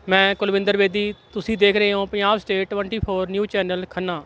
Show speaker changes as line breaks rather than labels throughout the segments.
मैं कुलविंदर बेदी, ਤੁਸੀਂ देख रहे हो Punjab state 24 news channel Khanna.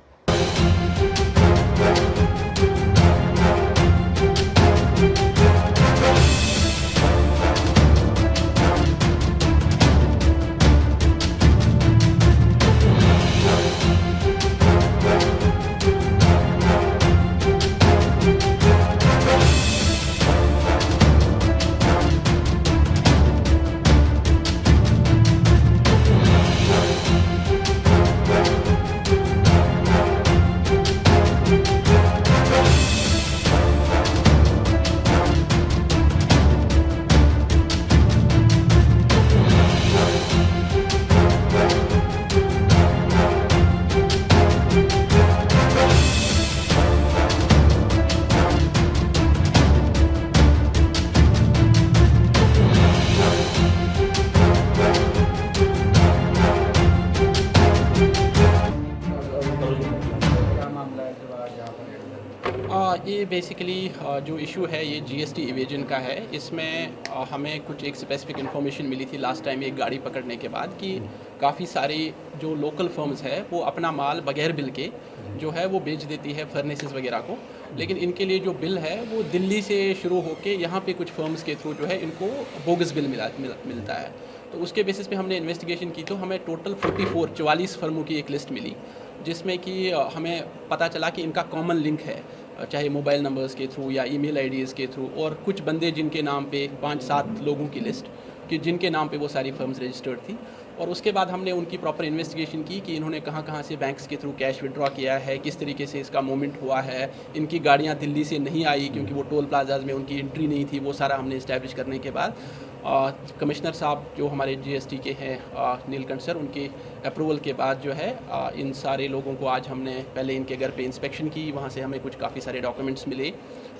ये बेसिकली जो इशू है ये जीएसटी इवेजन का है। इसमें हमें कुछ एक स्पेसिफिक इन्फॉर्मेशन मिली थी लास्ट टाइम एक गाड़ी पकड़ने के बाद कि काफ़ी सारी जो लोकल फर्म्स है वो अपना माल बगैर बिल के जो है वो बेच देती है फर्नेसेस वगैरह को, लेकिन इनके लिए जो बिल है वो दिल्ली से शुरू होके यहाँ पे कुछ फर्म्स के थ्रू जो है इनको बोगस बिल मिलता है। तो उसके बेसिस पे हमने इन्वेस्टिगेशन की तो हमें टोटल 44 फर्मों की एक लिस्ट मिली, जिसमें कि हमें पता चला कि इनका कॉमन लिंक है, चाहे मोबाइल नंबर्स के थ्रू या ईमेल आईडीज़ के थ्रू, और कुछ बंदे जिनके नाम पे 5-7 लोगों की लिस्ट कि जिनके नाम पे वो सारी फर्म्स रजिस्टर्ड थी। और उसके बाद हमने उनकी प्रॉपर इन्वेस्टिगेशन की कि इन्होंने कहाँ कहाँ से बैंक्स के थ्रू कैश विड्रॉ किया है, किस तरीके से इसका मूवमेंट हुआ है, इनकी गाड़ियाँ दिल्ली से नहीं आई क्योंकि वो टोल प्लाजाज में उनकी एंट्री नहीं थी। वो सारा हमने इस्टेब्लिश करने के बाद कमिश्नर साहब जो हमारे जीएसटी के हैं नीलकंठ सर, उनके अप्रूवल के बाद जो है इन सारे लोगों को आज हमने पहले इनके घर पे इंस्पेक्शन की, वहाँ से हमें कुछ काफ़ी सारे डॉक्यूमेंट्स मिले।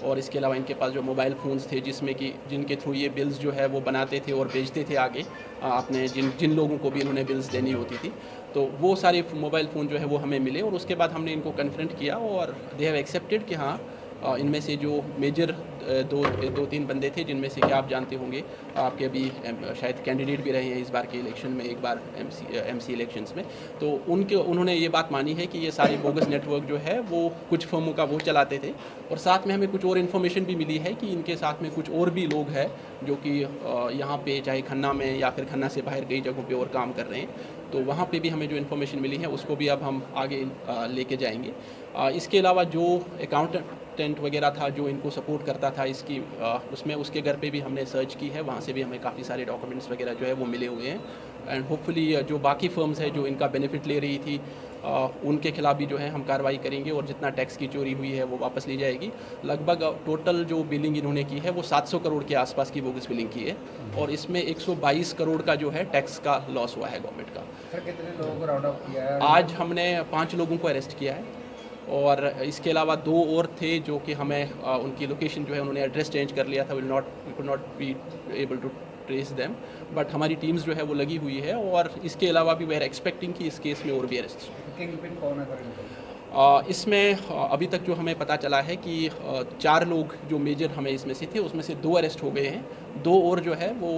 और इसके अलावा इनके पास जो मोबाइल फ़ोन्स थे जिसमें कि जिनके थ्रू ये बिल्स जो है वो बनाते थे और बेचते थे आगे अपने जिन लोगों को भी इन्होंने बिल्स देनी होती थी, तो वो सारे मोबाइल फ़ोन जो है वो हमें मिले। और उसके बाद हमने इनको कन्फ्रंट किया और दे हैव एक्सेप्टेड कि हाँ इनमें से जो मेजर दो तीन बंदे थे, जिनमें से कि आप जानते होंगे आपके अभी शायद कैंडिडेट भी रहे हैं इस बार के इलेक्शन में, एक बार एमसी इलेक्शंस में, तो उन्होंने ये बात मानी है कि ये सारी बोगस नेटवर्क जो है वो कुछ फर्मों का वो चलाते थे। और साथ में हमें कुछ और इन्फॉर्मेशन भी मिली है कि इनके साथ में कुछ और भी लोग हैं जो कि यहाँ पे चाहे खन्ना में या फिर खन्ना से बाहर कई जगहों पे और काम कर रहे हैं। तो वहाँ पे भी हमें जो इन्फॉर्मेशन मिली है उसको भी अब हम आगे लेके जाएंगे। इसके अलावा जो अकाउंटेंट वगैरह था जो इनको सपोर्ट करता था इसकी उसमें उसके घर पे भी हमने सर्च की है, वहाँ से भी हमें काफ़ी सारे डॉक्यूमेंट्स वगैरह जो है वो मिले हुए हैं। एंड होपफुली जो बाकी फर्म्स है जो इनका बेनिफिट ले रही थी उनके खिलाफ भी जो है हम कार्रवाई करेंगे और जितना टैक्स की चोरी हुई है वो वापस ली जाएगी। लगभग टोटल जो बिलिंग इन्होंने की है वो 700 करोड़ के आसपास की बोगस बिलिंग की है और इसमें 122 करोड़ का जो है टैक्स का लॉस हुआ है गवर्नमेंट का।
सर कितने लोगों को राउंड अप किया है?
आज हमने 5 लोगों को अरेस्ट किया है और इसके अलावा 2 और थे जो कि हमें उनकी लोकेशन जो है उन्होंने एड्रेस चेंज कर लिया था, we could not be able to trace them, but हमारी टीम्स जो है वो लगी हुई है। और इसके अलावा भी वी आर एक्सपेक्टिंग कि इस केस में और भी अरेस्ट।
किंग पिन कौन है सर इनका?
इसमें अभी तक जो हमें पता चला है कि 4 लोग जो मेजर हमें इसमें से थे उसमें से 2 अरेस्ट हो गए हैं, 2 और जो है वो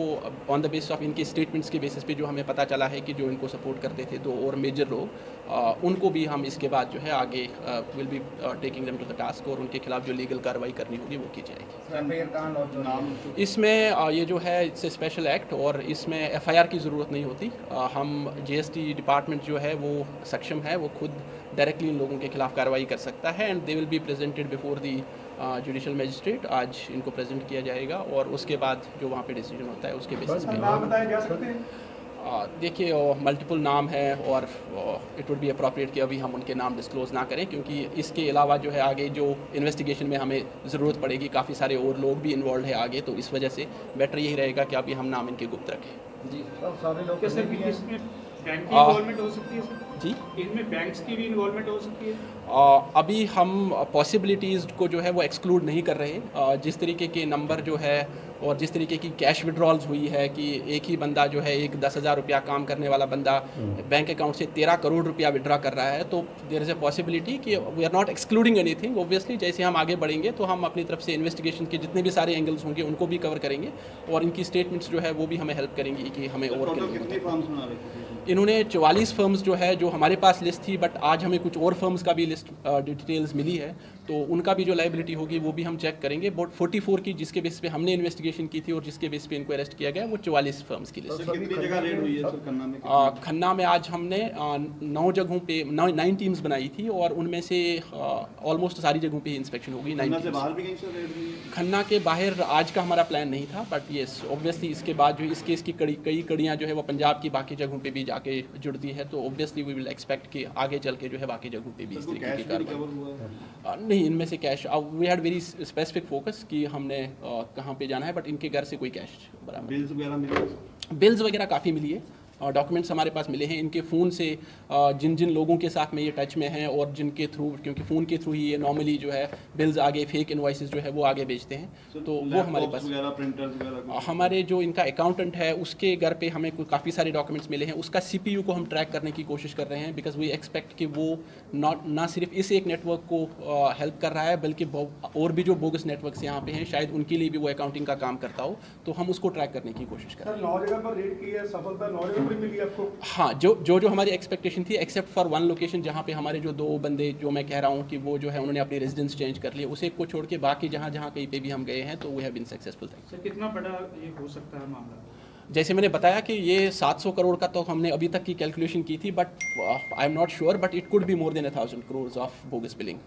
ऑन द बेसिस ऑफ इनके स्टेटमेंट्स के बेसिस पे जो हमें पता चला है कि जो इनको सपोर्ट करते थे 2 और मेजर लोग, उनको भी हम इसके बाद जो है आगे will be taking them to the task और उनके खिलाफ जो लीगल कार्रवाई करनी होगी वो की जाएगी।
एफआईआर कहाँ लॉन्च हो नाम?
इसमें ये जो है इट्स ए स्पेशल एक्ट और इसमें एफआईआर की ज़रूरत नहीं होती। हम जीएसटी डिपार्टमेंट जो है वो सक्षम है, वो खुद डायरेक्टली इन लोगों के खिलाफ कार्रवाई कर सकता है and they will be presented before the judicial magistrate. आज इनको प्रेजेंट किया जाएगा और उसके बाद जो वहाँ पे डिसीजन होता है उसके बेसिस पे
नाम बताए जा सकते हैं?
देखिए मल्टीपल नाम है और इट वुड बी अप्रोप्रिएट कि अभी हम उनके नाम डिस्क्लोज़ ना करें, क्योंकि इसके अलावा जो है आगे जो इन्वेस्टिगेशन में हमें ज़रूरत पड़ेगी, काफ़ी सारे और लोग भी इन्वॉल्व है आगे, तो इस वजह से बेटर यही रहेगा कि अभी हम नाम इनके गुप्त रखें।
जी सारे लोग
बैंक की इन्वॉल्वमेंट हो सकती है सर?
जी
इनमें बैंक्स की भी इन्वॉल्वमेंट हो सकती है?
अभी हम पॉसिबिलिटीज़ को जो है वो एक्सक्लूड नहीं कर रहे। जिस तरीके के नंबर जो है और जिस तरीके की कैश विड्रॉल्स हुई है कि एक ही बंदा जो है एक 10,000 रुपया काम करने वाला बंदा बैंक अकाउंट से 13 करोड़ रुपया विड्रॉ कर रहा है, तो देयर इज़ अ पॉसिबिलिटी कि we are not excluding anything. Obviously जैसे हम आगे बढ़ेंगे तो हम अपनी तरफ से इन्वेस्टिगेशन के जितने भी सारे एंगल्स होंगे उनको भी कवर करेंगे और इनकी स्टेटमेंट्स जो है वो भी हमें हेल्प करेंगी कि हमें और
कितनी फर्म्स बना रहे थे?
इन्होंने 44 फर्म्स जो है जो हमारे पास लिस्ट थी, बट आज हमें कुछ और फर्म्स का भी लिस्ट डिटेल्स मिली है, तो उनका भी जो लाइबिलिटी होगी वो भी हम चेक करेंगे। बट 44 की जिसके बेस पे हमने इन्वेस्टिगेशन की थी और जिसके बेस पे इनको अरेस्ट किया गया वो 44 फर्म्स की लिस्ट।
सर कितनी जगह रेड हुई है सर खन्ना में?
खन्ना में आज हमने 9 जगहों पे 9 टीम्स बनाई थी और उनमें से ऑलमोस्ट सारी जगहों पे इंस्पेक्शन होगी।
खन्ना
9
से बाहर भी कहीं से रेड हुई है?
खन्ना के बाहर आज का हमारा प्लान नहीं था, बट येस ऑब्वियसली इसके बाद जो इस केस की कई कड़ियाँ जो है वो पंजाब की बाकी जगहों पे भी जाके जुड़ती है, तो ऑब्वियसली वी विल एक्सपेक्ट कि आगे चल के जो है बाकी जगहों पे भी इस तरीके की कार्रवाई। नहीं, इनमें से कैश we had very specific focus कि हमने कहाँ पे जाना है, बट इनके घर से कोई कैश बराबर।
बिल्स वगैरह मिले?
बिल्स वगैरह काफ़ी मिली है, डॉक्यूमेंट्स हमारे पास मिले हैं। इनके फ़ोन से जिन जिन लोगों के साथ में ये टच में हैं और जिनके थ्रू, क्योंकि फ़ोन के थ्रू ही ये नॉर्मली जो है बिल्स आगे फेक इनवॉइसेस जो है वो आगे बेचते हैं, तो वो हमारे पास
प्रिंटर्स वगैरह
हमारे जो इनका अकाउंटेंट है उसके घर पे हमें काफ़ी सारे डॉक्यूमेंट्स मिले हैं। उसका CPU को हम ट्रैक करने की कोशिश कर रहे हैं, बिकॉज वी एक्सपेक्ट कि वो ना सिर्फ इस एक नेटवर्क को हेल्प कर रहा है बल्कि और भी जो बोगस नेटवर्क्स यहाँ पे हैं शायद उनके लिए भी वो अकाउंटिंग का काम करता हो, तो हम उसको ट्रैक करने की कोशिश कर रहे हैं।
9 जगह पर रेड की है, सफलता 9 जगह पर मिली आपको?
हाँ, जो हमारी एक्सपेक्टेशन थी, एक्सेप्ट फॉर वन लोकेशन जहाँ पे हमारे जो 2 बंदे जो मैं कह रहा हूँ कि वो जो है उन्होंने अपनी रेजिडेंस चेंज कर लिए, उसे को छोड़ के बाकी जहाँ कहीं पे भी हम गए हैं तो we have been successful.
Sir कितना बड़ा ये हो सकता है मामला?
जैसे मैंने बताया कि ये 700 करोड़ का तो हमने अभी तक की कैलकुलेशन की थी, but I am not sure, but it could be more than 1,000 crore of bogus billing.